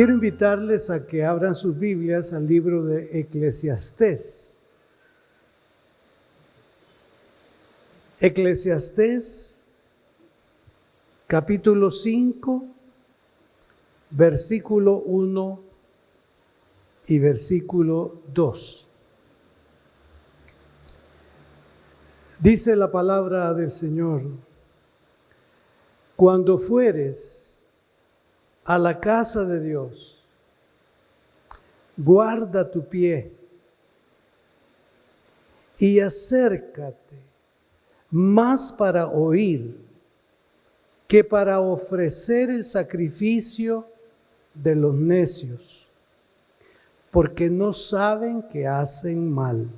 Quiero invitarles a que abran sus Biblias al libro de Eclesiastés. Eclesiastés, capítulo 5, versículo 1 y versículo 2. Dice la palabra del Señor: cuando fueres a la casa de Dios, guarda tu pie y acércate más para oír que para ofrecer el sacrificio de los necios, porque no saben que hacen mal.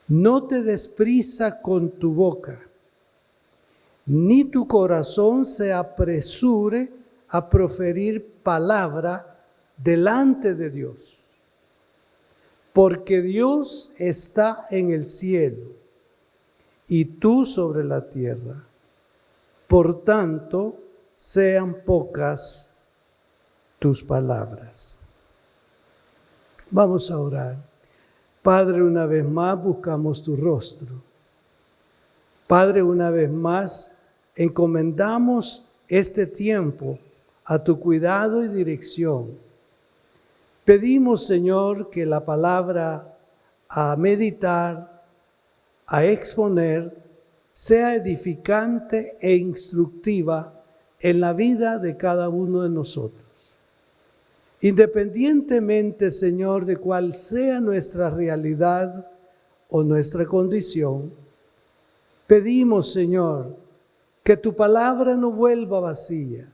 No te des prisa con tu boca, ni tu corazón se apresure a proferir palabra delante de Dios, porque Dios está en el cielo y tú sobre la tierra. Por tanto, sean pocas tus palabras. Vamos a orar. Padre, una vez más buscamos tu rostro. Padre, una vez más encomendamos este tiempo a tu cuidado y dirección. Pedimos, Señor, que la palabra a meditar, a exponer, sea edificante e instructiva en la vida de cada uno de nosotros. Independientemente, Señor, de cuál sea nuestra realidad o nuestra condición, pedimos, Señor, que tu palabra no vuelva vacía,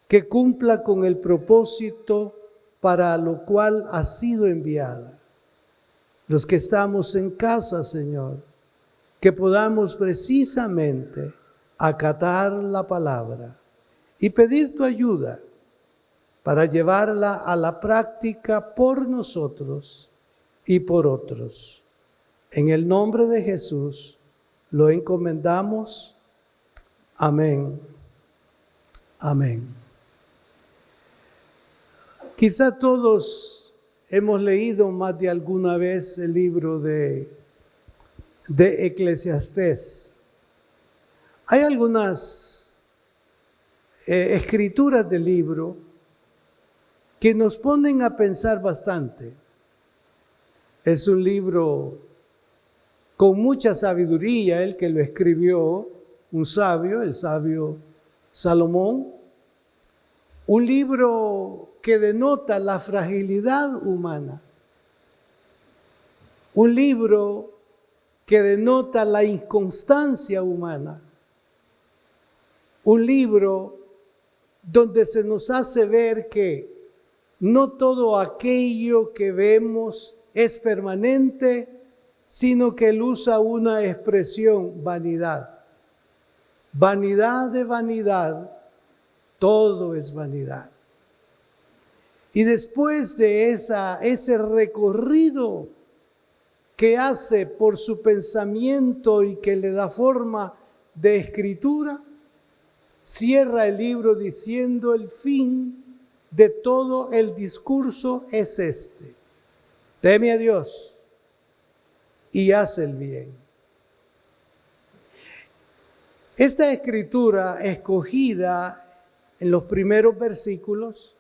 que cumpla con el propósito para lo cual ha sido enviada. Los que estamos en casa, Señor, que podamos precisamente acatar la palabra y pedir tu ayuda para llevarla a la práctica por nosotros y por otros. En el nombre de Jesús lo encomendamos. Amén. Amén. Quizá todos hemos leído más de alguna vez el libro de Eclesiastés. Hay algunas escrituras del libro que nos ponen a pensar bastante. Es un libro con mucha sabiduría, el que lo escribió, un sabio, el sabio Salomón. Un libro que denota la fragilidad humana. Un libro que denota la inconstancia humana. Un libro donde se nos hace ver que no todo aquello que vemos es permanente, sino que él usa una expresión: vanidad. Vanidad de vanidad, todo es vanidad. Y después de ese recorrido que hace por su pensamiento y que le da forma de escritura, cierra el libro diciendo: el fin de todo el discurso es este: teme a Dios y haz el bien. Esta escritura escogida en los primeros versículos,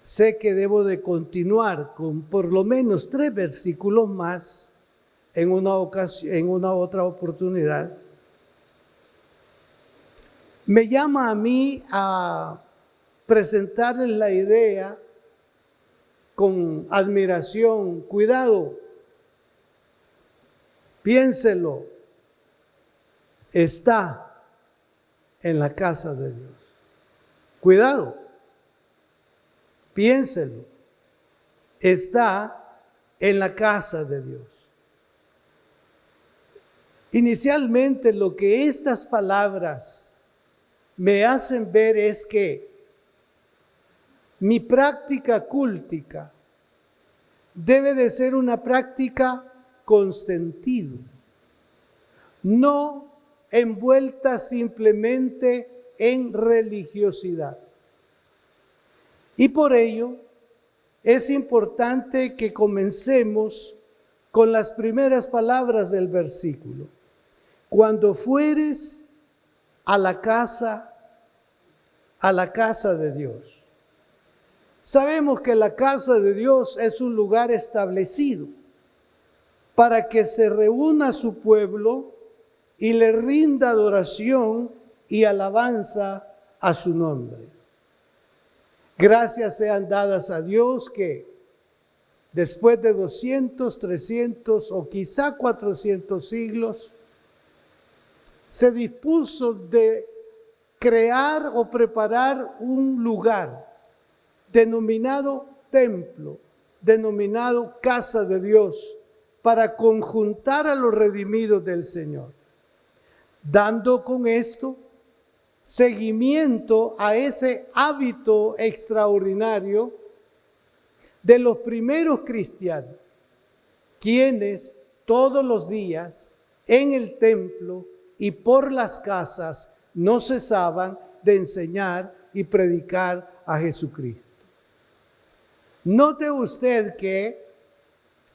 sé que debo de continuar con por lo menos 3 versículos más en una otra oportunidad. Me llama a mí a presentarles la idea con admiración. Cuidado, piénselo, está en la casa de Dios. Cuidado, piénselo, está en la casa de Dios. Inicialmente, lo que estas palabras me hacen ver es que mi práctica cúltica debe de ser una práctica con sentido, no envuelta simplemente en religiosidad. Y por ello es importante que comencemos con las primeras palabras del versículo. Cuando fueres a la casa de Dios. Sabemos que la casa de Dios es un lugar establecido para que se reúna su pueblo y le rinda adoración y alabanza a su nombre. Gracias sean dadas a Dios que después de 200, 300 o quizá 400 siglos, se dispuso de crear o preparar un lugar denominado templo, denominado casa de Dios, para conjuntar a los redimidos del Señor, dando con esto seguimiento a ese hábito extraordinario de los primeros cristianos, quienes todos los días en el templo y por las casas no cesaban de enseñar y predicar a Jesucristo. Note usted que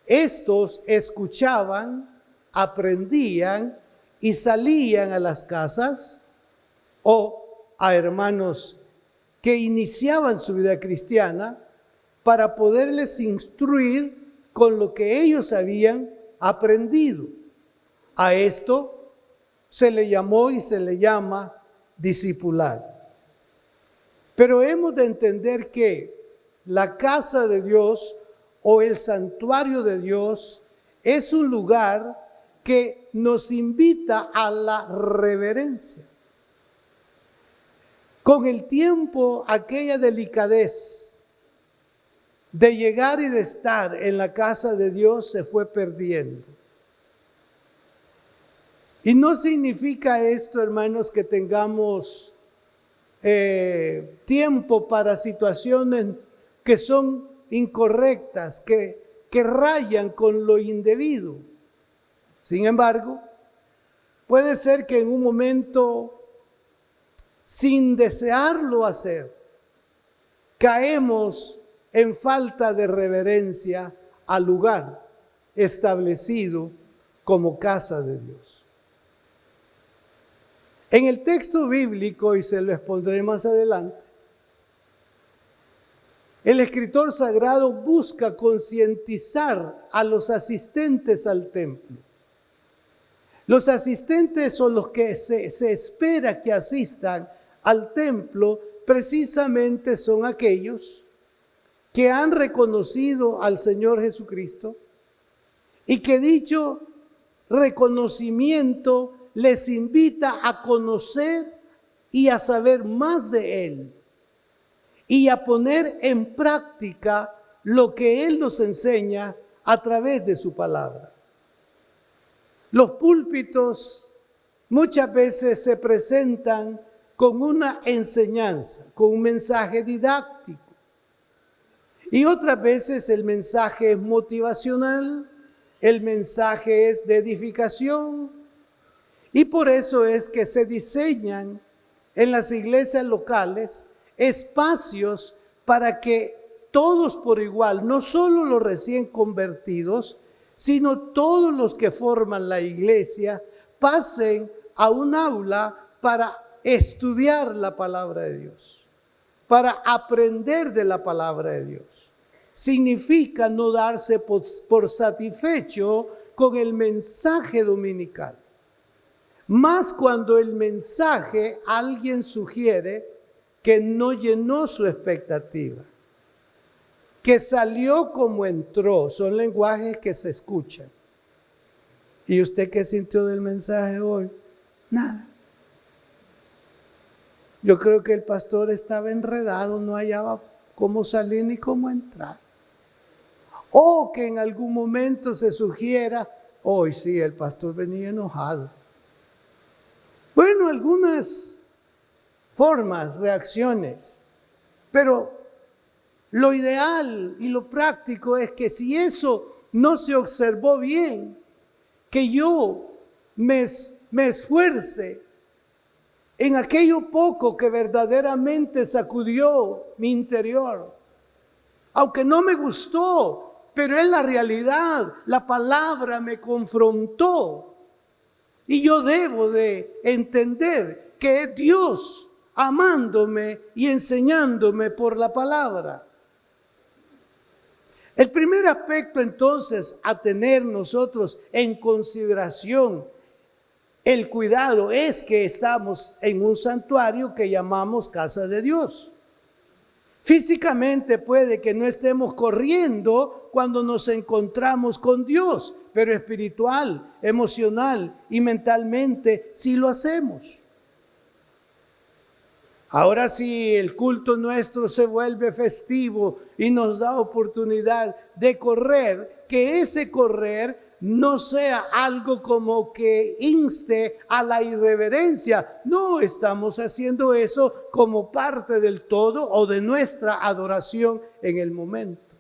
estos escuchaban, aprendían y salían a las casas o a hermanos que iniciaban su vida cristiana para poderles instruir con lo que ellos habían aprendido. A esto se le llamó y se le llama discipulado. Pero hemos de entender que la casa de Dios o el santuario de Dios es un lugar que nos invita a la reverencia. Con el tiempo, aquella delicadez de llegar y de estar en la casa de Dios se fue perdiendo. Y no significa esto, hermanos, que tengamos tiempo para situaciones que son incorrectas, que rayan con lo indebido. Sin embargo, puede ser que en un momento, sin desearlo hacer, caemos en falta de reverencia al lugar establecido como casa de Dios. En el texto bíblico, y se lo expondré más adelante, el escritor sagrado busca concientizar a los asistentes al templo. Los asistentes son los que se espera que asistan al templo, precisamente son aquellos que han reconocido al Señor Jesucristo y que dicho reconocimiento les invita a conocer y a saber más de Él y a poner en práctica lo que Él nos enseña a través de su palabra. Los púlpitos muchas veces se presentan con una enseñanza, con un mensaje didáctico. Y otras veces el mensaje es motivacional, el mensaje es de edificación. Y por eso es que se diseñan en las iglesias locales espacios para que todos por igual, no solo los recién convertidos, sino todos los que forman la iglesia, pasen a un aula para estudiar la palabra de Dios, para aprender de la palabra de Dios. Significa no darse por satisfecho con el mensaje dominical. Más cuando el mensaje alguien sugiere que no llenó su expectativa, que salió como entró. Son lenguajes que se escuchan. ¿Y usted qué sintió del mensaje hoy? Nada. Yo creo que el pastor estaba enredado, no hallaba cómo salir ni cómo entrar. O que en algún momento se sugiera, hoy sí, el pastor venía enojado. Bueno, algunas formas, reacciones, pero lo ideal y lo práctico es que si eso no se observó bien, que yo me esfuerce en aquello poco que verdaderamente sacudió mi interior. Aunque no me gustó, pero es la realidad. La palabra me confrontó. Y yo debo de entender que es Dios amándome y enseñándome por la palabra. El primer aspecto entonces a tener nosotros en consideración el cuidado es que estamos en un santuario que llamamos casa de Dios. Físicamente puede que no estemos corriendo cuando nos encontramos con Dios, pero espiritual, emocional y mentalmente sí lo hacemos. Ahora sí, el culto nuestro se vuelve festivo y nos da oportunidad de correr, que ese correr no sea algo como que inste a la irreverencia. No estamos haciendo eso como parte del todo o de nuestra adoración en el momento.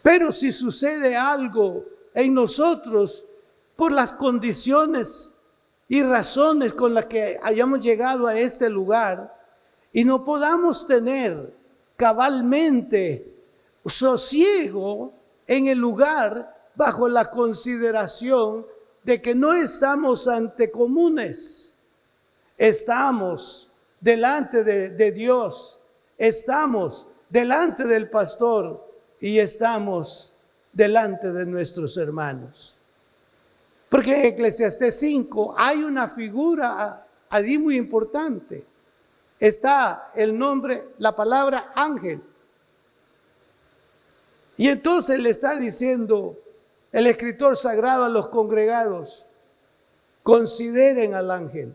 Pero si sucede algo en nosotros por las condiciones y razones con las que hayamos llegado a este lugar y no podamos tener cabalmente sosiego en el lugar bajo la consideración de que no estamos ante comunes, estamos delante de Dios, estamos delante del pastor y estamos delante de nuestros hermanos. Porque en Eclesiastés 5 hay una figura allí muy importante. Está el nombre, la palabra ángel. Y entonces le está diciendo el escritor sagrado a los congregados, consideren al ángel.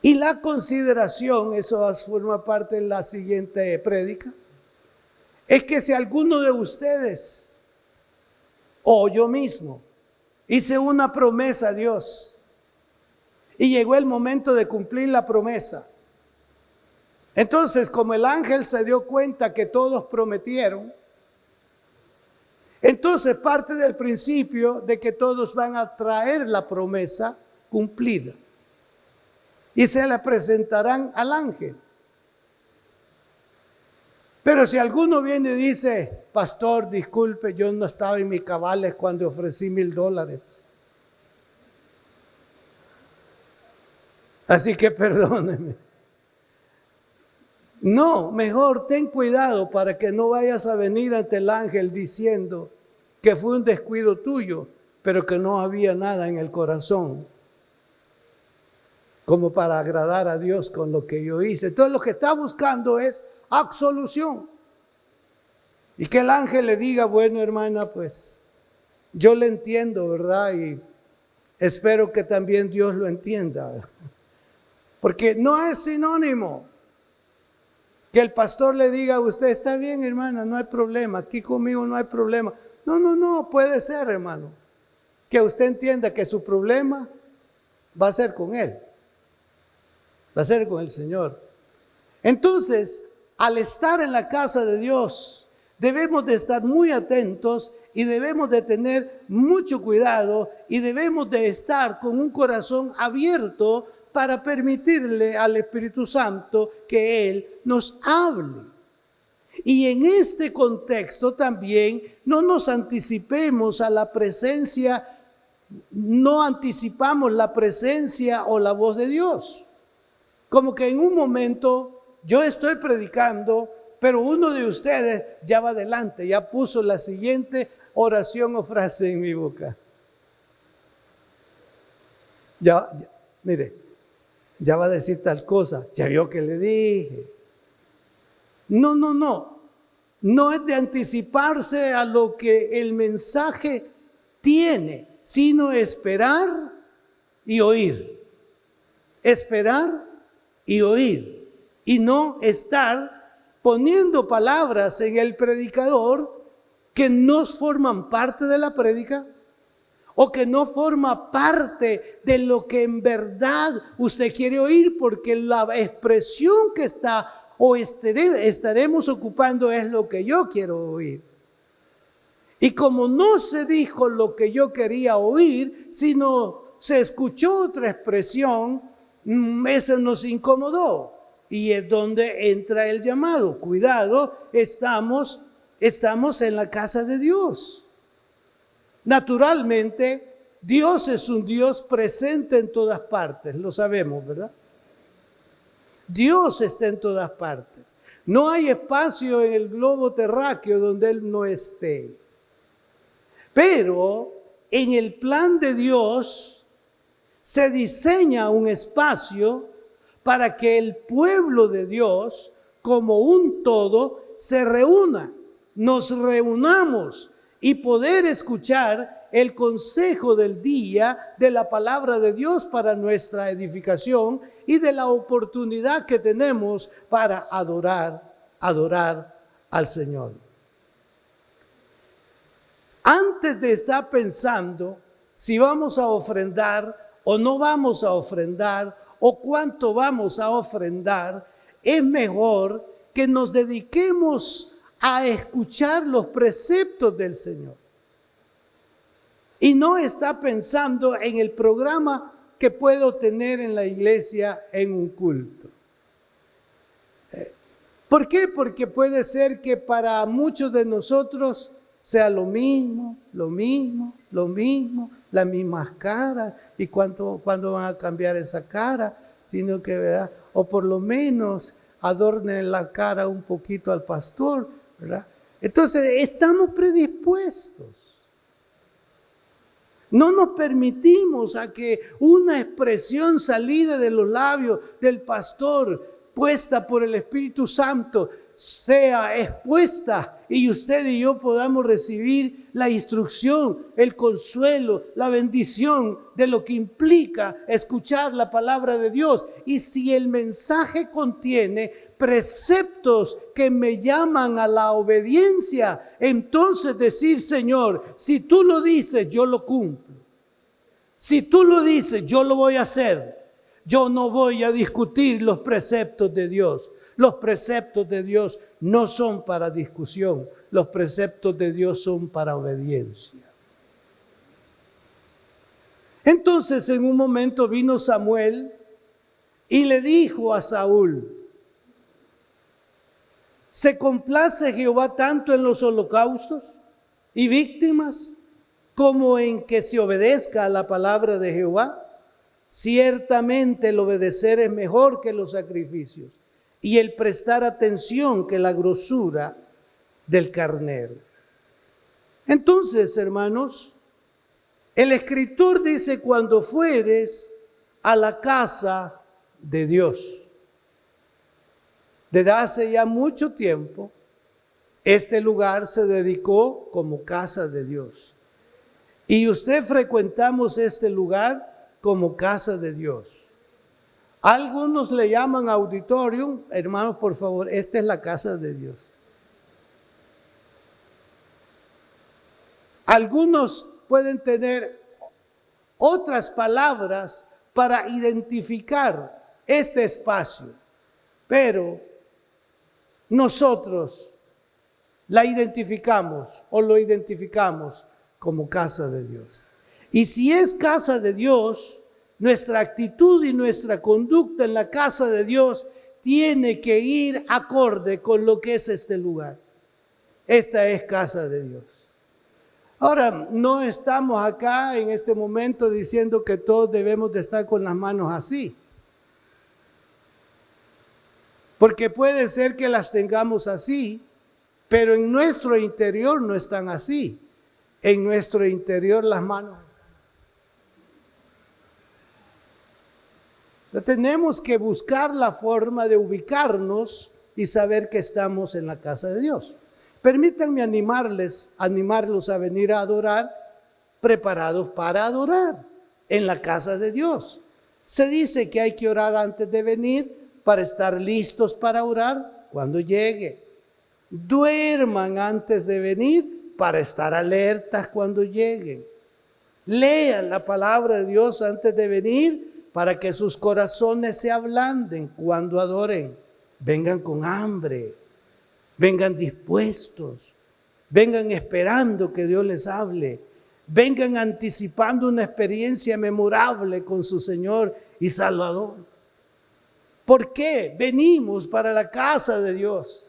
Y la consideración, eso forma parte de la siguiente prédica, es que si alguno de ustedes o yo mismo hice una promesa a Dios y llegó el momento de cumplir la promesa, entonces como el ángel se dio cuenta que todos prometieron, entonces parte del principio de que todos van a traer la promesa cumplida y se la presentarán al ángel. Pero si alguno viene y dice, pastor, disculpe, yo no estaba en mis cabales cuando ofrecí $1,000. Así que perdóneme. No, mejor ten cuidado para que no vayas a venir ante el ángel diciendo que fue un descuido tuyo, pero que no había nada en el corazón como para agradar a Dios con lo que yo hice. Entonces lo que está buscando es absolución. Y que el ángel le diga, bueno, hermana, pues yo le entiendo, ¿verdad? Y espero que también Dios lo entienda, ¿verdad? Porque no es sinónimo que el pastor le diga a usted, está bien, hermana, no hay problema, aquí conmigo no hay problema. No, puede ser, hermano, que usted entienda que su problema va a ser con él, va a ser con el Señor. Entonces, al estar en la casa de Dios, debemos de estar muy atentos y debemos de tener mucho cuidado y debemos de estar con un corazón abierto para permitirle al Espíritu Santo que Él nos hable. Y en este contexto también no nos anticipemos a la presencia, no anticipamos la presencia o la voz de Dios. Como que en un momento yo estoy predicando, pero uno de ustedes ya va adelante, ya puso la siguiente oración o frase en mi boca. Mire, ya va a decir tal cosa, ya vio que le dije. No es de anticiparse a lo que el mensaje tiene, sino esperar y oír. Esperar y oír. Y no estar poniendo palabras en el predicador que no forman parte de la prédica o que no forma parte de lo que en verdad usted quiere oír, porque la expresión que está o estaremos ocupando es lo que yo quiero oír. Y como no se dijo lo que yo quería oír, sino se escuchó otra expresión, eso nos incomodó. Y es donde entra el llamado. Cuidado, estamos en la casa de Dios. Naturalmente, Dios es un Dios presente en todas partes, lo sabemos, ¿verdad? Dios está en todas partes. No hay espacio en el globo terráqueo donde Él no esté. Pero en el plan de Dios se diseña un espacio para que el pueblo de Dios, como un todo, se reúna, nos reunamos y poder escuchar el consejo del día de la palabra de Dios para nuestra edificación y de la oportunidad que tenemos para adorar al Señor. Antes de estar pensando si vamos a ofrendar o no vamos a ofrendar o cuánto vamos a ofrendar, es mejor que nos dediquemos a escuchar los preceptos del Señor. Y no está pensando en el programa que puedo tener en la iglesia en un culto. ¿Por qué? Porque puede ser que para muchos de nosotros sea lo mismo, las mismas caras. ¿Y cuándo van a cambiar esa cara? Sino que, ¿verdad? O por lo menos adornen la cara un poquito al pastor, ¿verdad? Entonces, estamos predispuestos. No nos permitimos a que una expresión salida de los labios del pastor, puesta por el Espíritu Santo, sea expuesta y usted y yo podamos recibir la instrucción, el consuelo, la bendición de lo que implica escuchar la palabra de Dios. Y si el mensaje contiene preceptos que me llaman a la obediencia, entonces decir: Señor, si tú lo dices, yo lo cumplo. Si tú lo dices, yo lo voy a hacer. Yo no voy a discutir los preceptos de Dios. Los preceptos de Dios no son para discusión. Los preceptos de Dios son para obediencia. Entonces, en un momento vino Samuel y le dijo a Saúl: ¿se complace Jehová tanto en los holocaustos y víctimas como en que se obedezca a la palabra de Jehová? Ciertamente el obedecer es mejor que los sacrificios, y el prestar atención que la grosura del carnero. Entonces, hermanos, el escritor dice: cuando fueres a la casa de Dios. Desde hace ya mucho tiempo, este lugar se dedicó como casa de Dios. Y usted frecuentamos este lugar como casa de Dios. Algunos le llaman auditorium. Hermanos, por favor, esta es la casa de Dios. Algunos pueden tener otras palabras para identificar este espacio, pero nosotros la identificamos o lo identificamos como casa de Dios. Y si es casa de Dios, nuestra actitud y nuestra conducta en la casa de Dios tiene que ir acorde con lo que es este lugar. Esta es casa de Dios. Ahora, no estamos acá en este momento diciendo que todos debemos de estar con las manos así. Porque puede ser que las tengamos así, pero en nuestro interior no están así. En nuestro interior las manos. Tenemos que buscar la forma de ubicarnos y saber que estamos en la casa de Dios. Permítanme animarlos a venir a adorar, preparados para adorar en la casa de Dios. Se dice que hay que orar antes de venir para estar listos para orar cuando llegue. Duerman antes de venir para estar alertas cuando lleguen. Lean la palabra de Dios antes de venir para que sus corazones se ablanden cuando adoren. Vengan con hambre, vengan dispuestos, Vengan esperando que Dios les hable. Vengan anticipando una experiencia memorable con su Señor y Salvador. ¿Por qué? Venimos para la casa de Dios.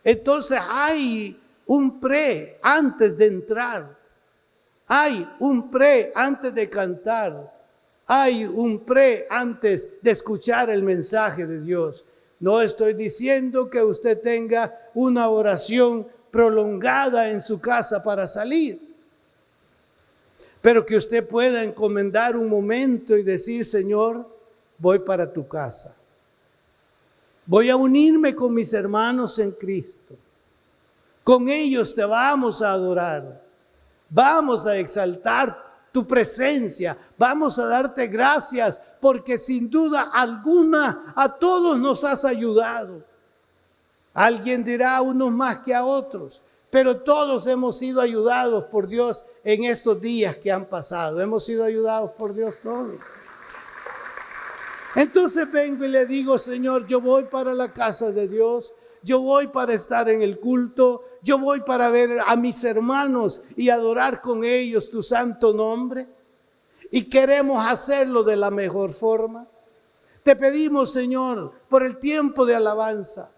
Entonces hay un pre antes de entrar. Hay un pre antes de cantar. Hay un pre antes de escuchar el mensaje de Dios. No estoy diciendo que usted tenga una oración prolongada en su casa para salir, pero que usted pueda encomendar un momento y decir: Señor, voy para tu casa. Voy a unirme con mis hermanos en Cristo. Con ellos te vamos a adorar. Vamos a exaltar tu presencia. Vamos a darte gracias porque sin duda alguna a todos nos has ayudado. Alguien dirá a unos más que a otros, pero todos hemos sido ayudados por Dios en estos días que han pasado. Hemos sido ayudados por Dios todos. Entonces vengo y le digo: Señor, yo voy para la casa de Dios. Yo voy para estar en el culto. Yo voy para ver a mis hermanos y adorar con ellos tu santo nombre. Y queremos hacerlo de la mejor forma. Te pedimos, Señor, por el tiempo de alabanza.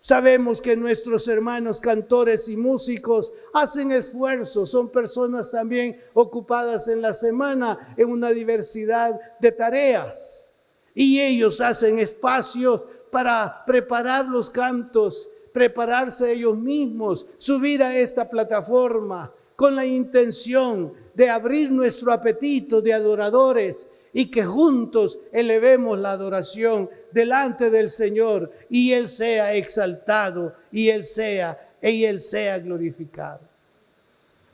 Sabemos que nuestros hermanos cantores y músicos hacen esfuerzos, son personas también ocupadas en la semana en una diversidad de tareas. Y ellos hacen espacios para preparar los cantos, prepararse ellos mismos, subir a esta plataforma con la intención de abrir nuestro apetito de adoradores y que juntos elevemos la adoración delante del Señor y Él sea exaltado y Él sea glorificado.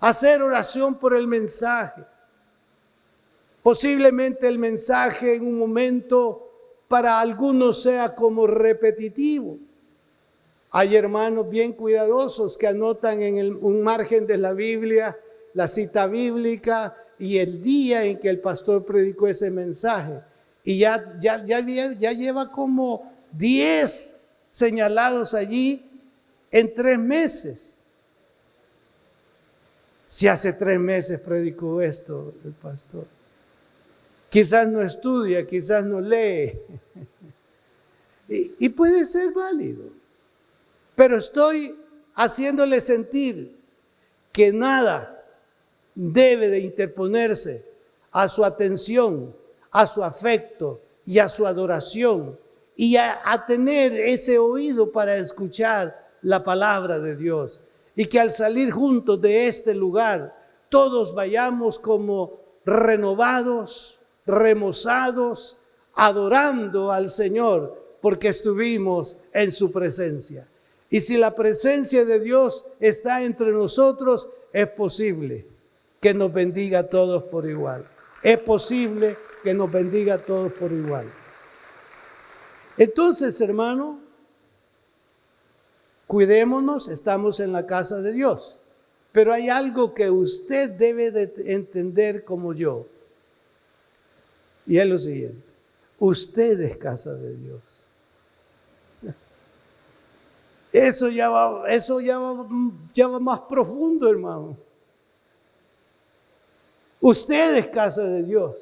Hacer oración por el mensaje. Posiblemente el mensaje en un momento para algunos sea como repetitivo. Hay hermanos bien cuidadosos que anotan en un margen de la Biblia la cita bíblica y el día en que el pastor predicó ese mensaje. Y ya lleva como 10 señalados allí en 3 meses. Si hace 3 meses predicó esto el pastor. Quizás no estudia, quizás no lee. Y puede ser válido. Pero estoy haciéndole sentir que nada debe de interponerse a su atención, a su afecto y a su adoración y a tener ese oído para escuchar la palabra de Dios. Y que al salir juntos de este lugar, todos vayamos como renovados, remozados, adorando al Señor porque estuvimos en su presencia. Y si la presencia de Dios está entre nosotros, es posible que nos bendiga a todos por igual. Es posible que nos bendiga a todos por igual. Entonces, hermano, cuidémonos, estamos en la casa de Dios. Pero hay algo que usted debe de entender como yo. Y es lo siguiente: usted es casa de Dios. Eso ya va más profundo, hermano. Usted es casa de Dios.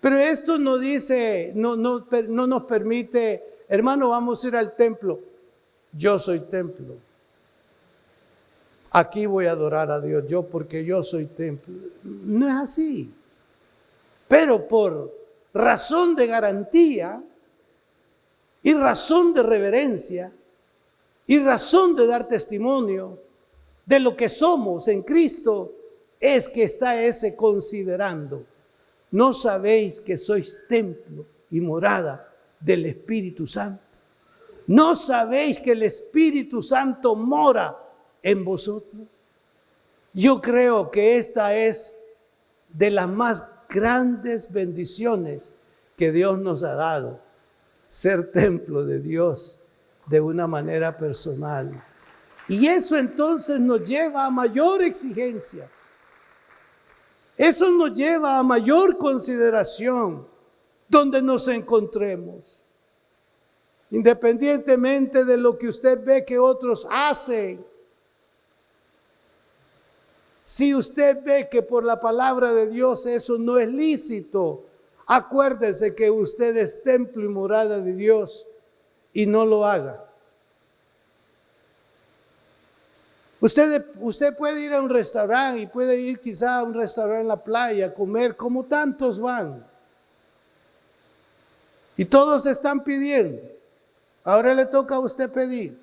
Pero esto no dice, no nos permite, hermano, vamos a ir al templo. Yo soy templo. Aquí voy a adorar a Dios, yo porque yo soy templo. No es así. Pero por razón de garantía y razón de reverencia y razón de dar testimonio de lo que somos en Cristo, es que está ese considerando. ¿No sabéis que sois templo y morada del Espíritu Santo? ¿No sabéis que el Espíritu Santo mora en vosotros? Yo creo que esta es de las más grandes bendiciones que Dios nos ha dado, ser templo de Dios de una manera personal. Y eso entonces nos lleva a mayor exigencia. Eso nos lleva a mayor consideración donde nos encontremos. Independientemente de lo que usted ve que otros hacen, Si usted ve que por la palabra de Dios eso no es lícito, acuérdese que usted es templo y morada de Dios y no lo haga. Usted puede ir a un restaurante y puede ir quizá a un restaurante en la playa a comer como tantos van. Y todos están pidiendo. Ahora le toca a usted pedir.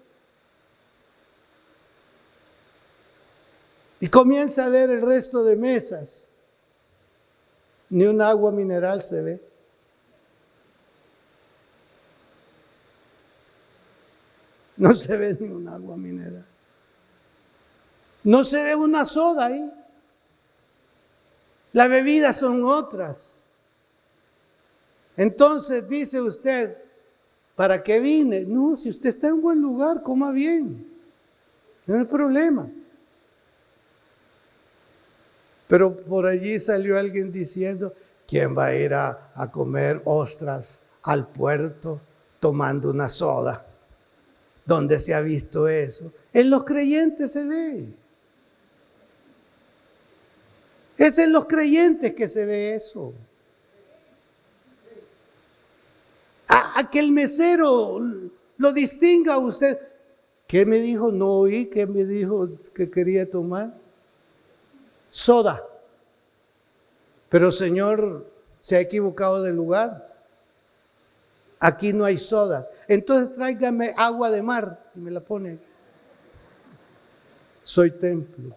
Y comienza a ver el resto de mesas. Ni un agua mineral se ve. No se ve ni un agua mineral. No se ve una soda ahí. Las bebidas son otras. Entonces dice usted, ¿para qué vine? No, si usted está en un buen lugar, coma bien. No hay problema. Pero por allí salió alguien diciendo, ¿quién va a ir a comer ostras al puerto tomando una soda? ¿Dónde se ha visto eso? En los creyentes se ve. Es en los creyentes que se ve eso. A que el mesero lo distinga a usted. ¿Qué me dijo? No oí. ¿Qué me dijo que quería tomar? Soda. Pero Señor, se ha equivocado de lugar. Aquí no hay sodas. Entonces tráigame agua de mar y me la pone aquí. Soy templo.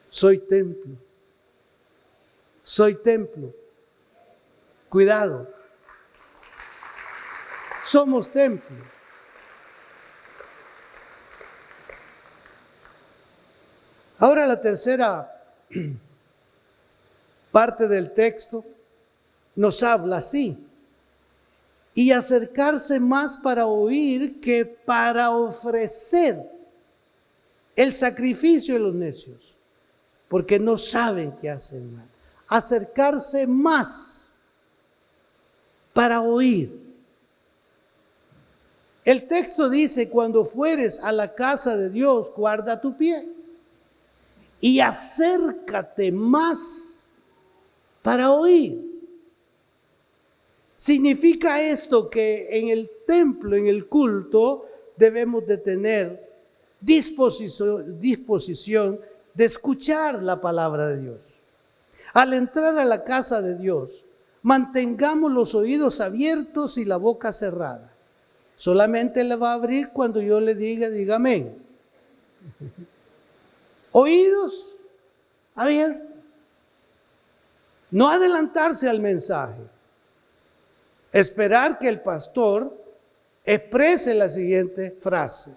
Soy templo. Soy templo. Cuidado. Somos templo. Ahora la tercera parte del texto nos habla así. Y acercarse más para oír que para ofrecer el sacrificio de los necios, porque no saben que hacen mal. Acercarse más para oír. El texto dice, cuando fueres a la casa de Dios, guarda tu pie y acércate más para oír. Significa esto que en el templo, en el culto, debemos de tener disposición de escuchar la palabra de Dios. Al entrar a la casa de Dios, mantengamos los oídos abiertos y la boca cerrada. Solamente le va a abrir cuando yo le diga amén. Oídos abiertos. No adelantarse al mensaje. Esperar que el pastor exprese la siguiente frase,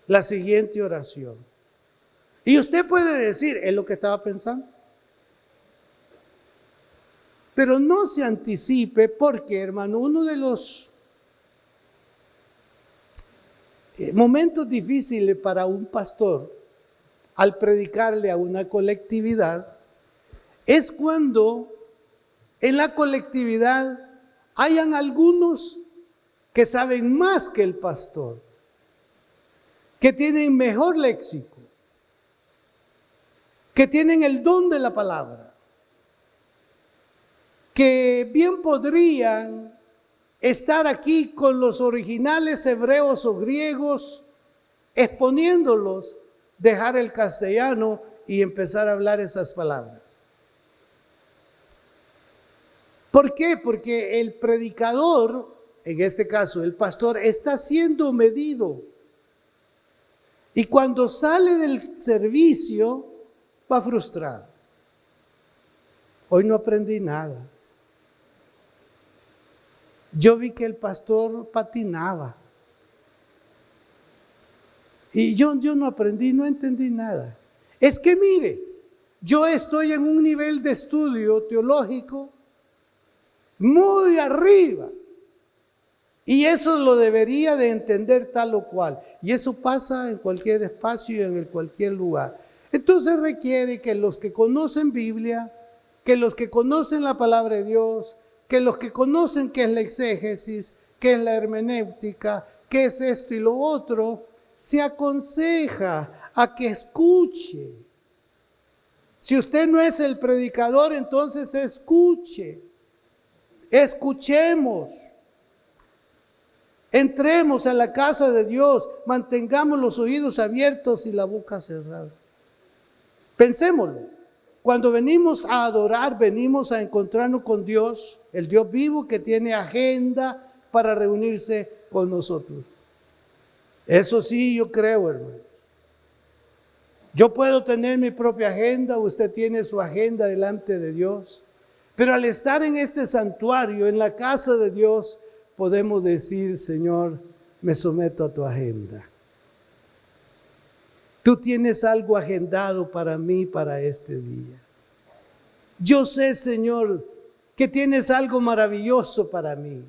la siguiente oración. Y usted puede decir, es lo que estaba pensando. Pero no se anticipe porque, hermano, uno de los momentos difíciles para un pastor al predicarle a una colectividad es cuando en la colectividad hayan algunos que saben más que el pastor, que tienen mejor léxico, que tienen el don de la palabra, que bien podrían estar aquí con los originales hebreos o griegos, exponiéndolos, dejar el castellano y empezar a hablar esas palabras. ¿Por qué? Porque el predicador, en este caso el pastor, está siendo medido. Y cuando sale del servicio, va frustrado. Hoy no aprendí nada. Yo vi que el pastor patinaba. Y yo no aprendí, no entendí nada. Es que mire, yo estoy en un nivel de estudio teológico muy arriba. Y eso lo debería de entender tal o cual. Y eso pasa en cualquier espacio y en cualquier lugar. Entonces requiere que los que conocen Biblia, que los que conocen la palabra de Dios, que los que conocen qué es la exégesis, qué es la hermenéutica, qué es esto y lo otro, se aconseja a que escuche. Si usted no es el predicador, entonces escuche. Escuchemos. Entremos a la casa de Dios, mantengamos los oídos abiertos y la boca cerrada. Pensémoslo. Cuando venimos a adorar, venimos a encontrarnos con Dios, el Dios vivo que tiene agenda para reunirse con nosotros. Eso sí, yo creo, hermanos. Yo puedo tener mi propia agenda, usted tiene su agenda delante de Dios, pero al estar en este santuario, en la casa de Dios, podemos decir: Señor, me someto a tu agenda. Tú tienes algo agendado para mí para este día. Yo sé, Señor, que tienes algo maravilloso para mí.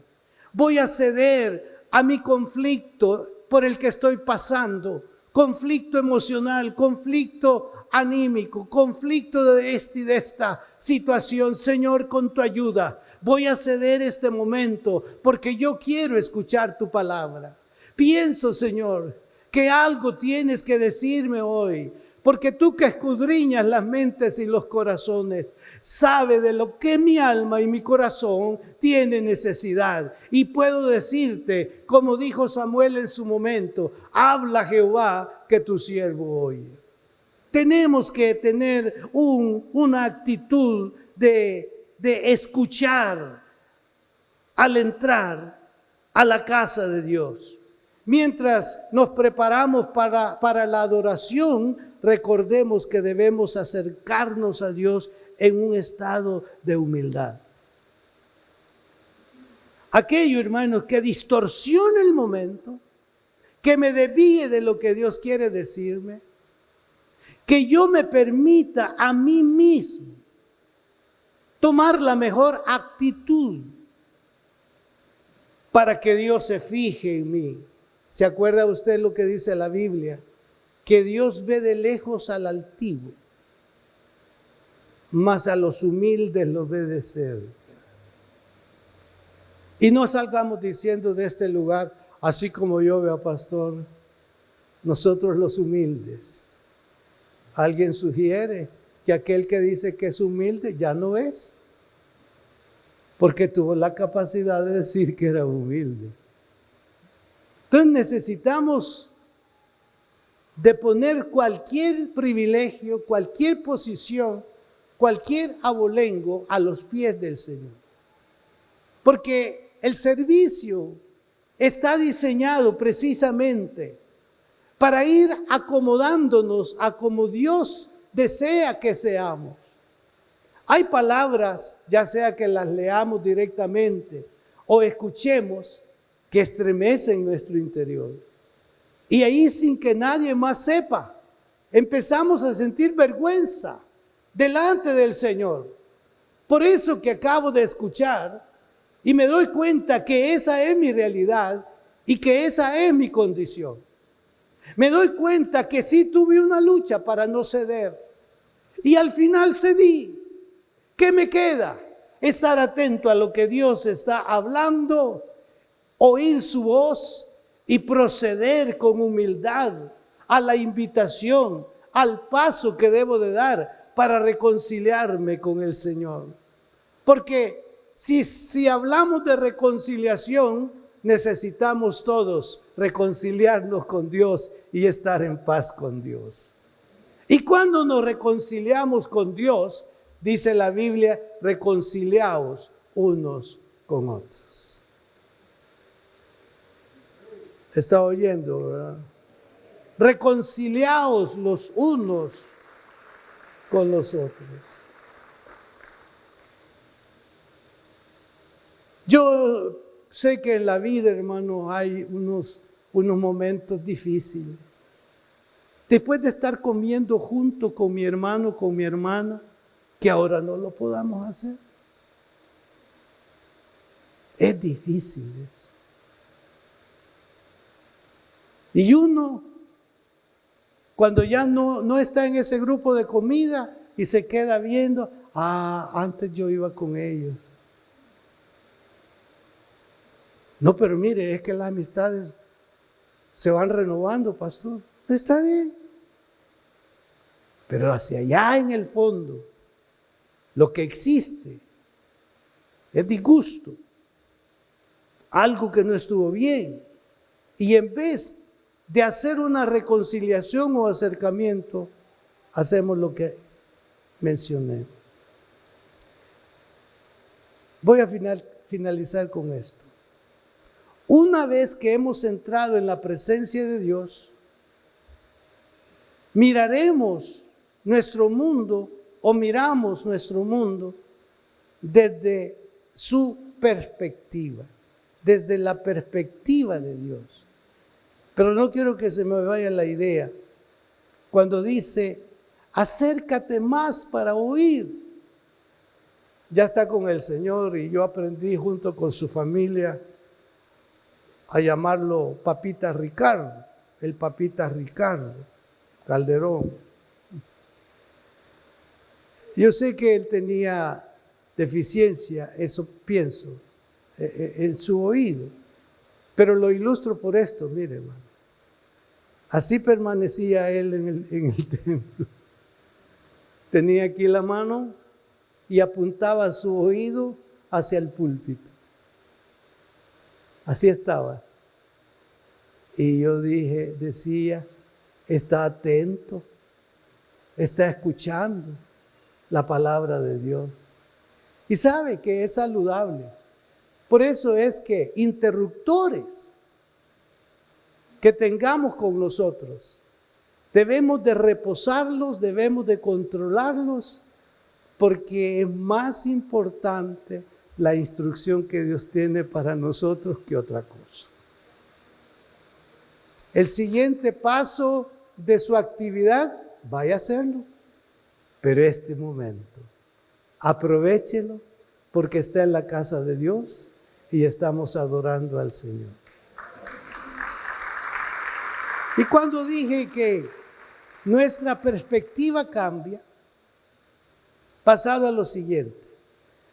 Voy a ceder a mi conflicto por el que estoy pasando, conflicto emocional, conflicto anímico, conflicto de esta y de esta situación. Señor, con tu ayuda, voy a ceder este momento porque yo quiero escuchar tu palabra. Pienso, Señor, que algo tienes que decirme hoy, porque tú que escudriñas las mentes y los corazones, sabes de lo que mi alma y mi corazón tiene necesidad. Y puedo decirte, como dijo Samuel en su momento: habla, Jehová, que tu siervo oye. Tenemos que tener una actitud de escuchar al entrar a la casa de Dios. Mientras nos preparamos para la adoración, recordemos que debemos acercarnos a Dios en un estado de humildad. Aquello, hermanos, que distorsiona el momento, que me desvíe de lo que Dios quiere decirme, que yo me permita a mí mismo tomar la mejor actitud para que Dios se fije en mí. ¿Se acuerda usted lo que dice la Biblia? Que Dios ve de lejos al altivo, mas a los humildes los ve de cerca. Y no salgamos diciendo de este lugar: así como yo veo a pastor, nosotros los humildes. Alguien sugiere que aquel que dice que es humilde ya no es, porque tuvo la capacidad de decir que era humilde. Entonces necesitamos de poner cualquier privilegio, cualquier posición, cualquier abolengo a los pies del Señor. Porque el servicio está diseñado precisamente para ir acomodándonos a como Dios desea que seamos. Hay palabras, ya sea que las leamos directamente o escuchemos, que estremecen nuestro interior. Y ahí, sin que nadie más sepa, empezamos a sentir vergüenza delante del Señor. Por eso que acabo de escuchar, y me doy cuenta que esa es mi realidad y que esa es mi condición. Me doy cuenta que sí tuve una lucha para no ceder, y al final cedí. ¿Qué me queda? Estar atento a lo que Dios está hablando, oír su voz y proceder con humildad a la invitación, al paso que debo de dar para reconciliarme con el Señor. Porque si hablamos de reconciliación, necesitamos todos reconciliarnos con Dios y estar en paz con Dios. Y cuando nos reconciliamos con Dios, dice la Biblia: reconciliaos unos con otros. ¿Está oyendo, verdad? Reconciliaos los unos con los otros. Yo sé que en la vida, hermano, hay unos momentos difíciles. Después de estar comiendo junto con mi hermano, con mi hermana, que ahora no lo podamos hacer. Es difícil eso. Y uno, cuando ya no está en ese grupo de comida y se queda viendo: antes yo iba con ellos. No, pero mire, es que las amistades se van renovando, pastor. Está bien. Pero hacia allá en el fondo, lo que existe es disgusto, algo que no estuvo bien. Y en vez de hacer una reconciliación o acercamiento, hacemos lo que mencioné. Voy a finalizar con esto. Una vez que hemos entrado en la presencia de Dios, miraremos nuestro mundo o miramos nuestro mundo desde su perspectiva, desde la perspectiva de Dios. Pero no quiero que se me vaya la idea cuando dice, acércate más para oír. Ya está con el Señor y yo aprendí junto con su familia a llamarlo Papita Ricardo, el Papita Ricardo Calderón. Yo sé que él tenía deficiencia, eso pienso, en su oído, pero lo ilustro por esto, mire hermano. Así permanecía él en el templo. Tenía aquí la mano y apuntaba su oído hacia el púlpito. Así estaba. Y yo decía, está atento, está escuchando la palabra de Dios. Y sabe que es saludable. Por eso es que interruptores que tengamos con nosotros, debemos de reposarlos, debemos de controlarlos, porque es más importante la instrucción que Dios tiene para nosotros que otra cosa. El siguiente paso de su actividad, vaya a hacerlo, pero este momento, aprovéchelo porque está en la casa de Dios y estamos adorando al Señor. Y cuando dije que nuestra perspectiva cambia, pasado a lo siguiente,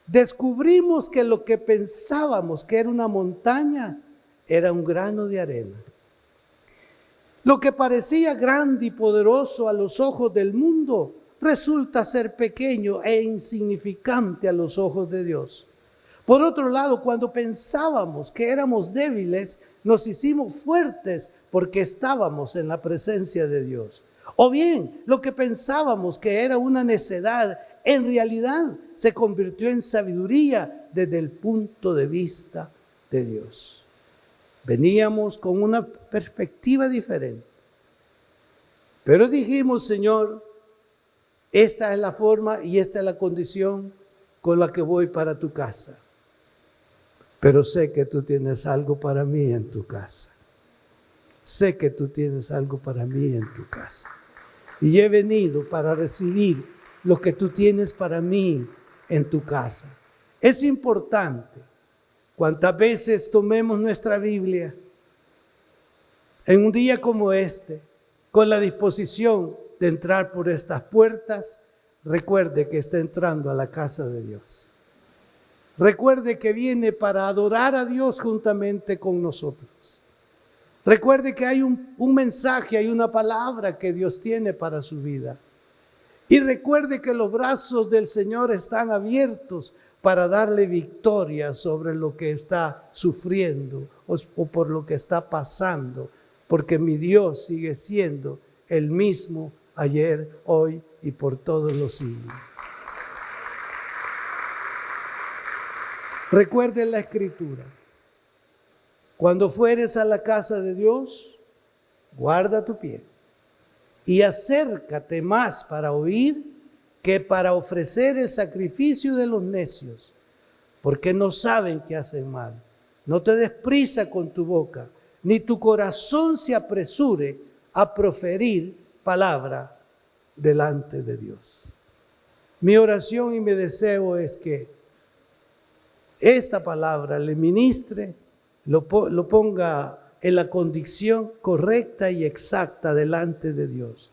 descubrimos que lo que pensábamos que era una montaña era un grano de arena. Lo que parecía grande y poderoso a los ojos del mundo resulta ser pequeño e insignificante a los ojos de Dios. Por otro lado, cuando pensábamos que éramos débiles, nos hicimos fuertes porque estábamos en la presencia de Dios. O bien, lo que pensábamos que era una necedad, en realidad se convirtió en sabiduría desde el punto de vista de Dios. Veníamos con una perspectiva diferente. Pero dijimos, Señor, esta es la forma y esta es la condición con la que voy para tu casa. Pero sé que tú tienes algo para mí en tu casa. Sé que tú tienes algo para mí en tu casa. Y he venido para recibir lo que tú tienes para mí en tu casa. Es importante, cuantas veces tomemos nuestra Biblia, en un día como este, con la disposición de entrar por estas puertas, recuerde que está entrando a la casa de Dios. Recuerde que viene para adorar a Dios juntamente con nosotros. Recuerde que hay un mensaje, hay una palabra que Dios tiene para su vida. Y recuerde que los brazos del Señor están abiertos para darle victoria sobre lo que está sufriendo o por lo que está pasando. Porque mi Dios sigue siendo el mismo ayer, hoy y por todos los siglos. Recuerde la Escritura. Cuando fueres a la casa de Dios, guarda tu pie y acércate más para oír que para ofrecer el sacrificio de los necios, porque no saben que hacen mal. No te des prisa con tu boca, ni tu corazón se apresure a proferir palabra delante de Dios. Mi oración y mi deseo es que esta palabra le ministre, lo ponga en la condición correcta y exacta delante de Dios.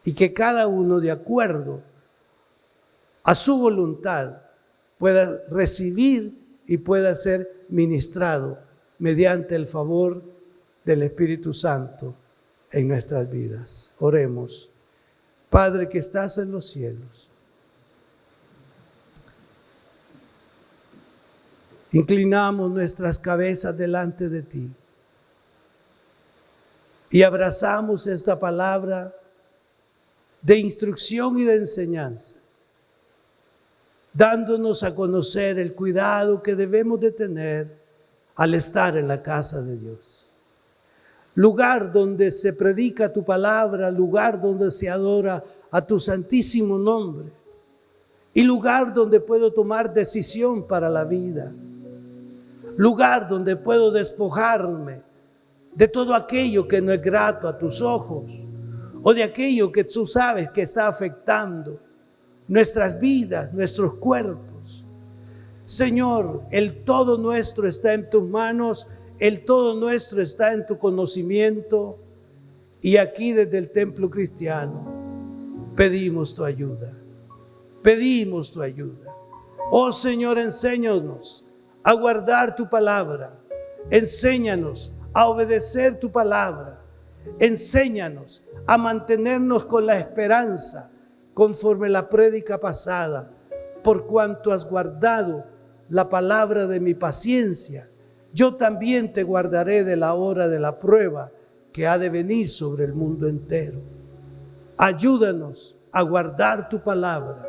Y que cada uno, de acuerdo a su voluntad, pueda recibir y pueda ser ministrado mediante el favor del Espíritu Santo en nuestras vidas. Oremos. Padre que estás en los cielos, inclinamos nuestras cabezas delante de ti y abrazamos esta palabra de instrucción y de enseñanza, dándonos a conocer el cuidado que debemos de tener al estar en la casa de Dios. Lugar donde se predica tu palabra, lugar donde se adora a tu santísimo nombre y lugar donde puedo tomar decisión para la vida. Lugar donde puedo despojarme de todo aquello que no es grato a tus ojos o de aquello que tú sabes que está afectando nuestras vidas, nuestros cuerpos. Señor, el todo nuestro está en tus manos, el todo nuestro está en tu conocimiento y aquí desde el templo cristiano pedimos tu ayuda. Pedimos tu ayuda. Oh Señor, enséñanos a guardar tu palabra. Enséñanos a obedecer tu palabra. Enséñanos a mantenernos con la esperanza conforme la prédica pasada, por cuanto has guardado la palabra de mi paciencia. Yo también te guardaré de la hora de la prueba que ha de venir sobre el mundo entero. Ayúdanos a guardar tu palabra.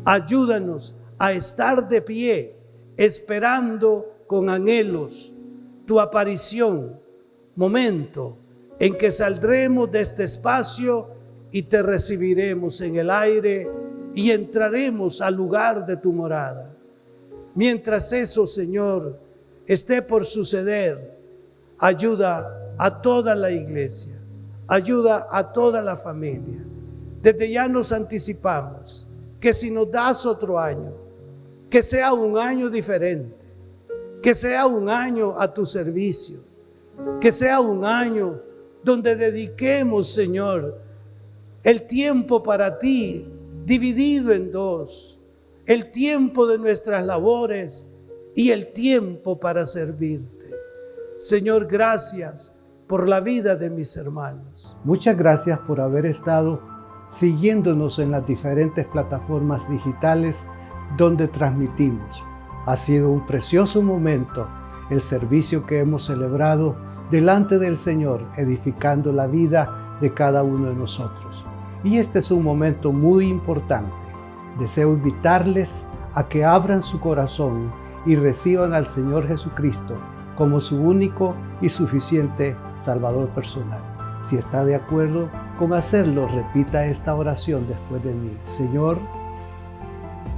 Ayúdanos a estar de pie, esperando con anhelos tu aparición, momento en que saldremos de este espacio y te recibiremos en el aire y entraremos al lugar de tu morada. Mientras eso, Señor, esté por suceder, ayuda a toda la iglesia, ayuda a toda la familia. Desde ya nos anticipamos que si nos das otro año, que sea un año diferente, que sea un año a tu servicio, que sea un año donde dediquemos, Señor, el tiempo para ti dividido en dos, el tiempo de nuestras labores y el tiempo para servirte. Señor, gracias por la vida de mis hermanos. Muchas gracias por haber estado siguiéndonos en las diferentes plataformas digitales donde transmitimos. Ha sido un precioso momento el servicio que hemos celebrado delante del Señor, edificando la vida de cada uno de nosotros. Y este es un momento muy importante. Deseo invitarles a que abran su corazón y reciban al Señor Jesucristo como su único y suficiente Salvador personal. Si está de acuerdo con hacerlo, repita esta oración después de mí. Señor,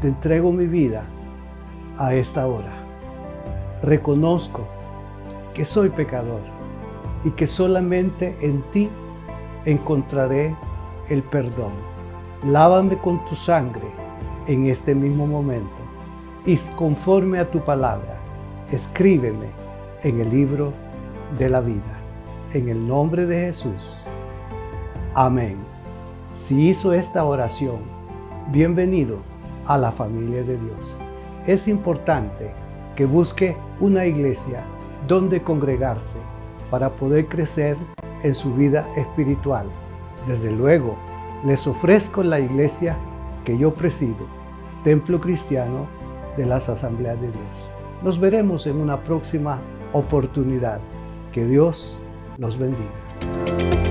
te entrego mi vida a esta hora. Reconozco que soy pecador y que solamente en ti encontraré el perdón. Lávame con tu sangre en este mismo momento y conforme a tu palabra, escríbeme en el libro de la vida. En el nombre de Jesús. Amén. Si hizo esta oración, bienvenido a la familia de Dios. Es importante que busque una iglesia donde congregarse para poder crecer en su vida espiritual. Desde luego, les ofrezco la iglesia que yo presido, Templo Cristiano de las Asambleas de Dios. Nos veremos en una próxima oportunidad. Que Dios los bendiga.